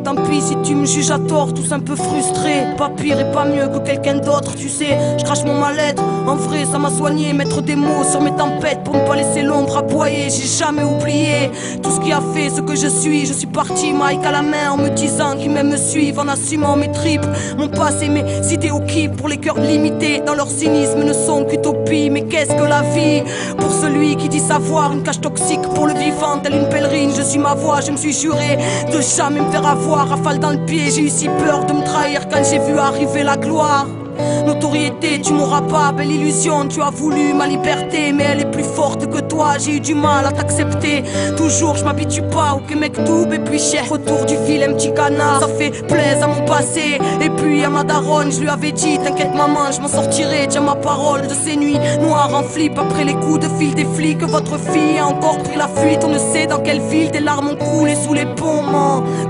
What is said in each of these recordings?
tant pis si tu me juges à tort, tous un peu frustrés. Pas pire et pas mieux que quelqu'un d'autre, tu sais. Je crache mon mal-être, en vrai ça m'a soigné. Mettre des mots sur mes tempêtes pour ne pas laisser l'ombre aboyer. J'ai jamais oublié tout ce qui a fait ce que je suis. Je suis parti, mic à la main, en me disant qu'ils m'aiment me suivre, en assumant mes tripes, mon passé, mes idées au kiff. Pour les cœurs limités, dans leur cynisme ne sont qu'utopie. Mais qu'est-ce que la vie pour celui qui dit savoir? Une cage toxique pour le vivant, telle une pèlerine. Je suis ma voix, je me suis juré de jamais me faire avoir. Rafale dans le pied, j'ai eu si peur de me trahir quand j'ai vu arriver la gloire. Notoriété, tu m'auras pas, belle illusion. Tu as voulu ma liberté, mais elle est plus forte que toi. J'ai eu du mal à t'accepter. Toujours, je m'habitue pas au mec tout et puis cher. Retour du vilain petit canard, ça fait plaisir à mon passé. Et puis à ma daronne, je lui avais dit t'inquiète maman, je m'en sortirai. Tiens ma parole de ces nuits noires en flip. Après les coups de fil des flics, votre fille a encore pris la fuite. On ne sait dans quelle ville des larmes ont coulé sous les ponts.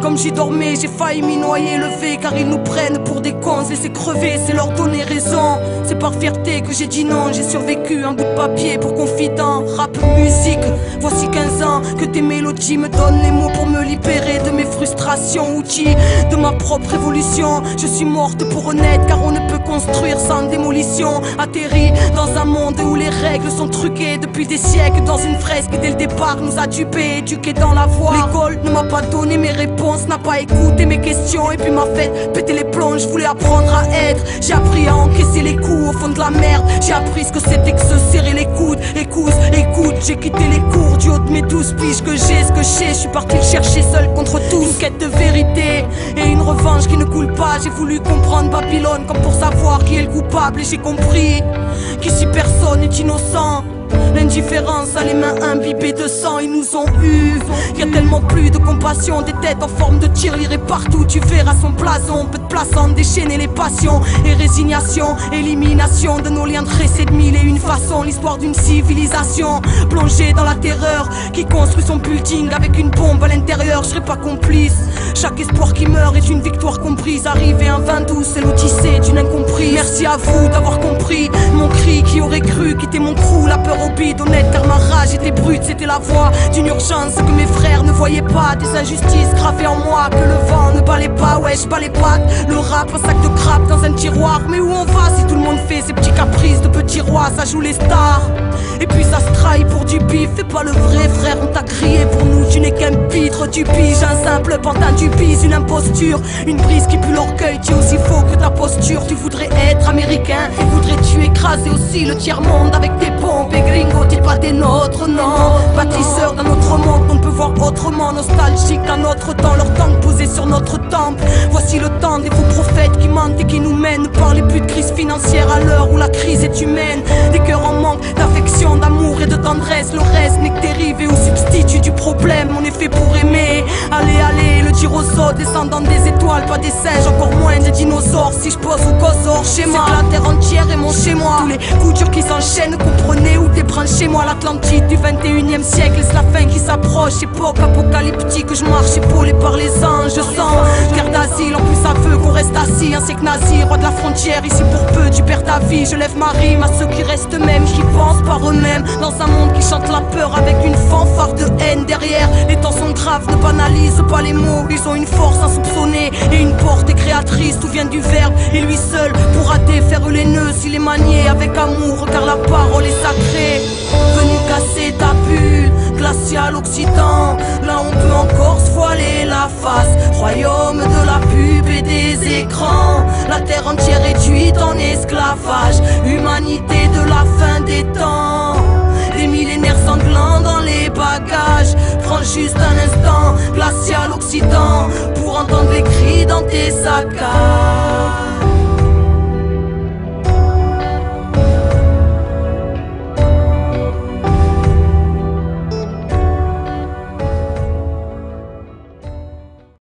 Comme j'y dormais, j'ai failli m'y noyer, lever. Car ils nous prennent pour des cons, laisser crever, c'est leur donner raison. C'est par fierté que j'ai dit non. J'ai survécu un bout de papier pour confident. Rap, musique, voici 15 ans que tes mélodies me donnent les mots pour me libérer de mes frustrations. Outils de ma propre évolution. Je suis morte pour honnête car on ne peut construire sans démolition. Atterri dans un monde où les règles sont truquées depuis des siècles. Dans une fresque dès le départ nous a dupés, éduqués dans la voie. L'école ne m'a pas donné mes réponses, n'a pas écouté mes questions. Et puis m'a fait péter les plombs, je voulais apprendre à être. J'ai appris à encaisser les coups au fond de la merde. J'ai appris ce que c'était que se serrer les coudes. Écoute, j'ai quitté les cours du haut de mes 12 piges que j'ai ce que je sais. Je suis parti le chercher seul contre tous. Une quête de vérité et une revanche qui ne coule pas. J'ai voulu comprendre Babylone comme pour savoir qui est le coupable. Et j'ai compris qu'ici personne n'est innocent. L'indifférence a les mains imbibées de sang, ils nous ont eu. Y'a tellement plus de compassion, des têtes en forme de tirelire partout. Tu verras son blason, peu de place en déchaîner les passions. Et résignation, élimination de nos liens tressés de mille et une façons. L'histoire d'une civilisation plongée dans la terreur, qui construit son building avec une bombe à l'intérieur. Je serai pas complice, chaque espoir qui meurt est une victoire comprise. Arrivé un 22, c'est l'odyssée d'une incomprise. Merci à vous d'avoir compris mon cri, qui aurait cru quitter mon crew. La peur au bide, honnête car ma rage était brute. C'était la voix d'une urgence que mes frères ne voyaient pas. Des injustices gravées en moi que le vent ne balait pas. Ouais, je bats les pattes, le rap, un sac de crabe dans un tiroir. Mais où on va si tout le monde fait ses petits caprices de petits rois? Ça joue les stars et puis ça se trahit pour du bif. Fais pas le vrai frère, on t'a crié pour nous. Tu n'es qu'un pitre, tu piges un simple pantin, tu bises une imposture. Une brise qui pue l'orgueil, tu es aussi faux que ta posture. Tu voudrais être américain et voudrais-tu écraser aussi le tiers-monde avec tes pompes? Et gringo, t'es pas des nôtres, non. Bâtisseurs d'un autre monde, on peut voir autrement. Nostalgique d'un autre temps, leur tank posé sur notre temple. Voici le temps des faux prophètes qui mentent et qui nous mènent. Parlez plus de crise financière à l'heure où la crise est humaine. Des cœurs en manque d'affection, d'amour et de tendresse. Le reste n'est que dérivé ou substitut du problème. On est fait pour aimer. Allez, le dire aux autres, descendant des étoiles, pas des singes, encore moins des dinosaures. Si je pose au cosor, schéma, la terre entière est mon chez moi. Tous les coups durs qui s'enchaînent, comprenez où t'es chez moi. L'Atlantide du 21e siècle, c'est la fin qui s'approche. Époque apocalyptique, je marche épaulé par les anges. Je sens terre d'asile, en plus ça veut qu'on reste assis. Un siècle nazi, roi de la frontière, ici pour peu tu perds ta vie. Je lève ma rime à ceux qui restent même, qui pensent par eux-mêmes. Dans un monde qui chante la peur avec une fanfare de haine derrière. Les temps sont graves, ne banalise pas les mots. Ils ont une force insoupçonnée et une portée créatrice. Tout vient du verbe et lui seul pourra défaire les nœuds s'il est manié avec amour, car la parole est sacrée. Venu casser ta bulle, glacial occident. Là on peut encore se voiler la face. Royaume de la pub et des écrans. La terre entière réduite en esclavage. Humanité de la fin des temps. Des millénaires sanglants dans les bagages. Prends juste un instant, glacial occident, pour entendre les cris dans tes saccages.